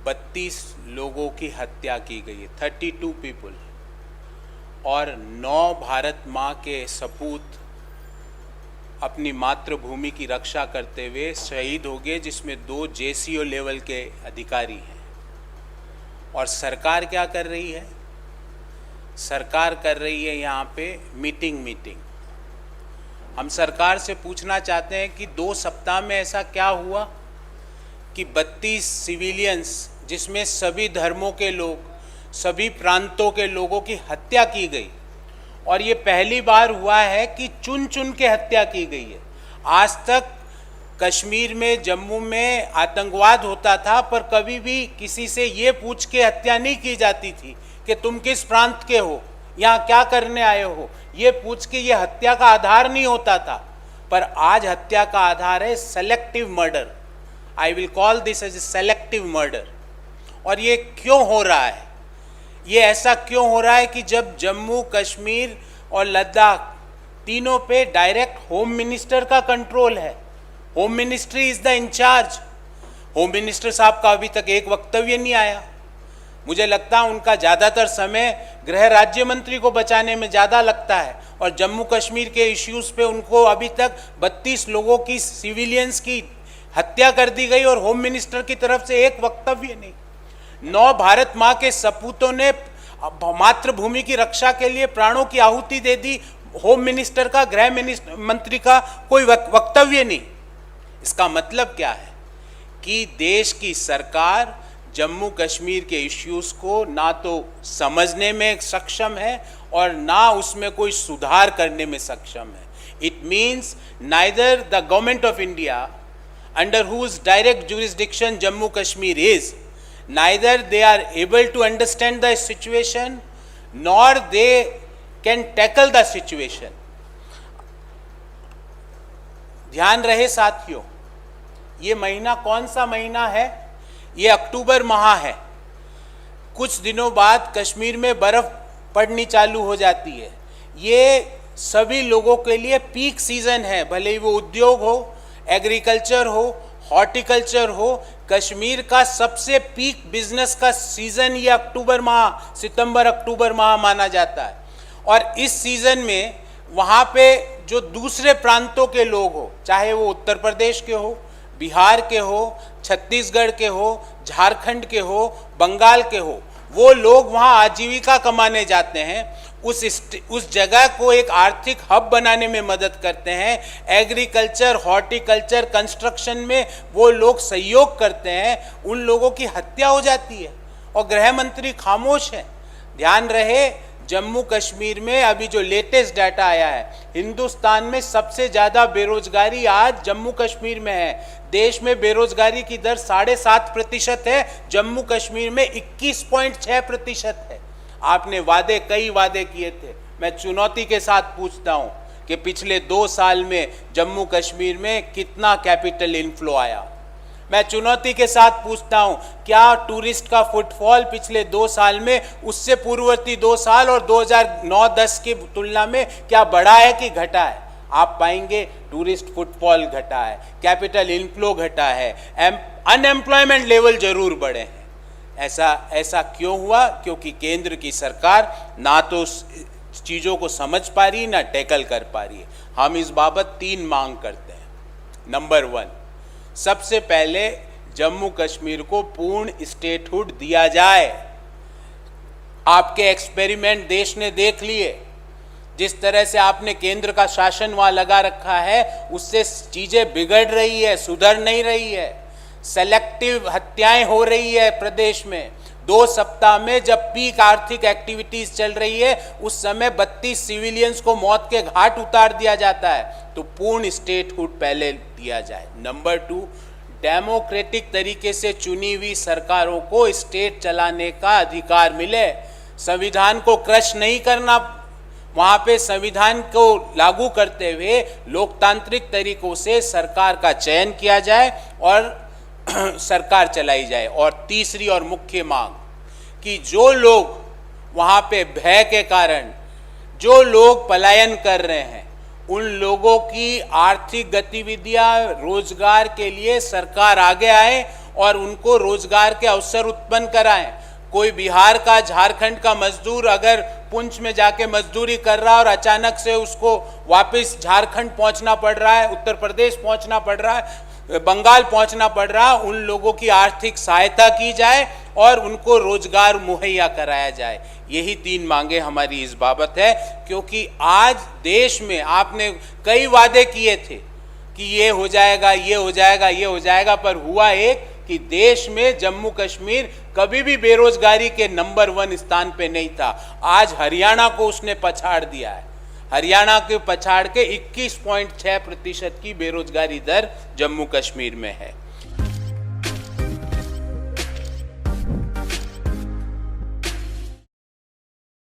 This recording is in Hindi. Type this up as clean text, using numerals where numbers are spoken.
32 लोगों की हत्या की गई है, 32 पीपल, और 9 भारत माँ के सपूत अपनी मातृभूमि की रक्षा करते हुए शहीद हो गए, जिसमें 2 जेसीओ लेवल के अधिकारी हैं। और सरकार क्या कर रही है? सरकार कर रही है यहाँ पे मीटिंग। हम सरकार से पूछना चाहते हैं कि 2 सप्ताह में ऐसा क्या हुआ कि 32 सिविलियंस, जिसमें सभी धर्मों के लोग, सभी प्रांतों के लोगों की हत्या की गई। और ये पहली बार हुआ है कि चुन चुन के हत्या की गई है। आज तक कश्मीर में, जम्मू में आतंकवाद होता था, पर कभी भी किसी से ये पूछ के हत्या नहीं की जाती थी कि तुम किस प्रांत के हो, यहाँ क्या करने आए हो। ये पूछ के ये हत्या का आधार नहीं होता था, पर आज हत्या का आधार है selective murder. I will call this as a selective murder. और ये क्यों हो रहा है? ये ऐसा क्यों हो रहा है कि जब जम्मू कश्मीर और लद्दाख तीनों पे डायरेक्ट होम मिनिस्टर का कंट्रोल है, home ministry is the incharge. Home minister साहब का अभी तक एक वक्तव्य नहीं आया। मुझे लगता है उनका ज़्यादातर समय गृह राज्य मंत्री को बचाने में ज़्यादा लगता है, और जम्मू कश्मीर के इश्यूज़ पे उनको अभी तक 32 लोगों की, सिविलियंस की हत्या कर दी गई और होम मिनिस्टर की तरफ से एक वक्तव्य नहीं। 9 भारत माँ के सपूतों ने मातृभूमि की रक्षा के लिए प्राणों की आहुति दे दी, होम मिनिस्टर का, गृह मंत्री का कोई वक्तव्य नहीं। इसका मतलब क्या है कि देश की सरकार जम्मू कश्मीर के इश्यूज को ना तो समझने में सक्षम है और ना उसमें कोई सुधार करने में सक्षम है। It means neither the government of India, under whose direct jurisdiction Jammu Kashmir is, neither they are able to understand the situation nor they can tackle the situation. ध्यान रहे साथियों, ये महीना कौन सा महीना है? ये अक्टूबर माह है। कुछ दिनों बाद कश्मीर में बर्फ पड़नी चालू हो जाती है। ये सभी लोगों के लिए पीक सीजन है, भले ही वो उद्योग हो, एग्रीकल्चर हो, हॉर्टिकल्चर हो। कश्मीर का सबसे पीक बिजनेस का सीजन ये अक्टूबर माह, सितंबर अक्टूबर माह माना जाता है। और इस सीजन में वहाँ पे जो दूसरे प्रांतों के लोग हो, चाहे वो उत्तर प्रदेश के हो, बिहार के हो, छत्तीसगढ़ के हो, झारखंड के हो, बंगाल के हो, वो लोग वहाँ आजीविका कमाने जाते हैं। उस जगह को एक आर्थिक हब बनाने में मदद करते हैं। एग्रीकल्चर, हॉर्टिकल्चर, कंस्ट्रक्शन में वो लोग सहयोग करते हैं। उन लोगों की हत्या हो जाती है और गृह मंत्री खामोश हैं। ध्यान रहे, जम्मू कश्मीर में अभी जो लेटेस्ट डाटा आया है, हिंदुस्तान में सबसे ज़्यादा बेरोजगारी आज जम्मू कश्मीर में है। देश में बेरोजगारी की दर 7.5% है, जम्मू कश्मीर में 21.6% है। आपने कई वादे किए थे। मैं चुनौती के साथ पूछता हूँ कि पिछले 2 साल में जम्मू कश्मीर में कितना कैपिटल इनफ्लो आया? मैं चुनौती के साथ पूछता हूँ, क्या टूरिस्ट का फुटफॉल पिछले 2 साल में उससे पूर्ववर्ती 2 साल और 2009-10 की तुलना में क्या बढ़ा है कि घटा है? आप पाएंगे टूरिस्ट फुटफॉल घटा है, कैपिटल इनफ्लो घटा है, अनएम्प्लॉयमेंट लेवल जरूर बढ़े हैं। ऐसा क्यों हुआ? क्योंकि केंद्र की सरकार ना तो चीज़ों को समझ पा रही, ना टैकल कर पा रही है। हम इस बाबत 3 मांग करते हैं। नंबर 1, सबसे पहले जम्मू कश्मीर को पूर्ण स्टेटहुड दिया जाए। आपके एक्सपेरिमेंट देश ने देख लिए। जिस तरह से आपने केंद्र का शासन वहाँ लगा रखा है, उससे चीज़ें बिगड़ रही है, सुधर नहीं रही है। सेलेक्टिव हत्याएं हो रही है प्रदेश में। 2 सप्ताह में जब पीक आर्थिक एक्टिविटीज चल रही है, उस समय 32 सिविलियंस को मौत के घाट उतार दिया जाता है। तो पूर्ण स्टेटहुड पहले दिया जाए। नंबर 2, डेमोक्रेटिक तरीके से चुनी हुई सरकारों को स्टेट चलाने का अधिकार मिले। संविधान को क्रश नहीं करना, वहाँ पे संविधान को लागू करते हुए लोकतांत्रिक तरीकों से सरकार का चयन किया जाए और सरकार चलाई जाए। और तीसरी और मुख्य मांग कि जो लोग वहाँ पे भय के कारण जो लोग पलायन कर रहे हैं, उन लोगों की आर्थिक गतिविधियां, रोजगार के लिए सरकार आगे आए और उनको रोजगार के अवसर उत्पन्न कराएं। कोई बिहार का, झारखंड का मजदूर अगर पुंछ में जाके मजदूरी कर रहा है और अचानक से उसको वापस झारखंड पहुंचना पड़ रहा है, उत्तर प्रदेश पहुंचना पड़ रहा है, बंगाल पहुंचना पड़ रहा है, उन लोगों की आर्थिक सहायता की जाए और उनको रोजगार मुहैया कराया जाए। यही 3 मांगे हमारी इस बाबत है, क्योंकि आज देश में आपने कई वादे किए थे कि ये हो जाएगा, ये हो जाएगा, ये हो जाएगा, पर हुआ एक कि देश में जम्मू कश्मीर कभी भी बेरोजगारी के नंबर 1 स्थान पे नहीं था। आज हरियाणा को उसने पछाड़ दिया है। हरियाणा के पछाड़ के 21.6% की बेरोजगारी दर जम्मू कश्मीर में है।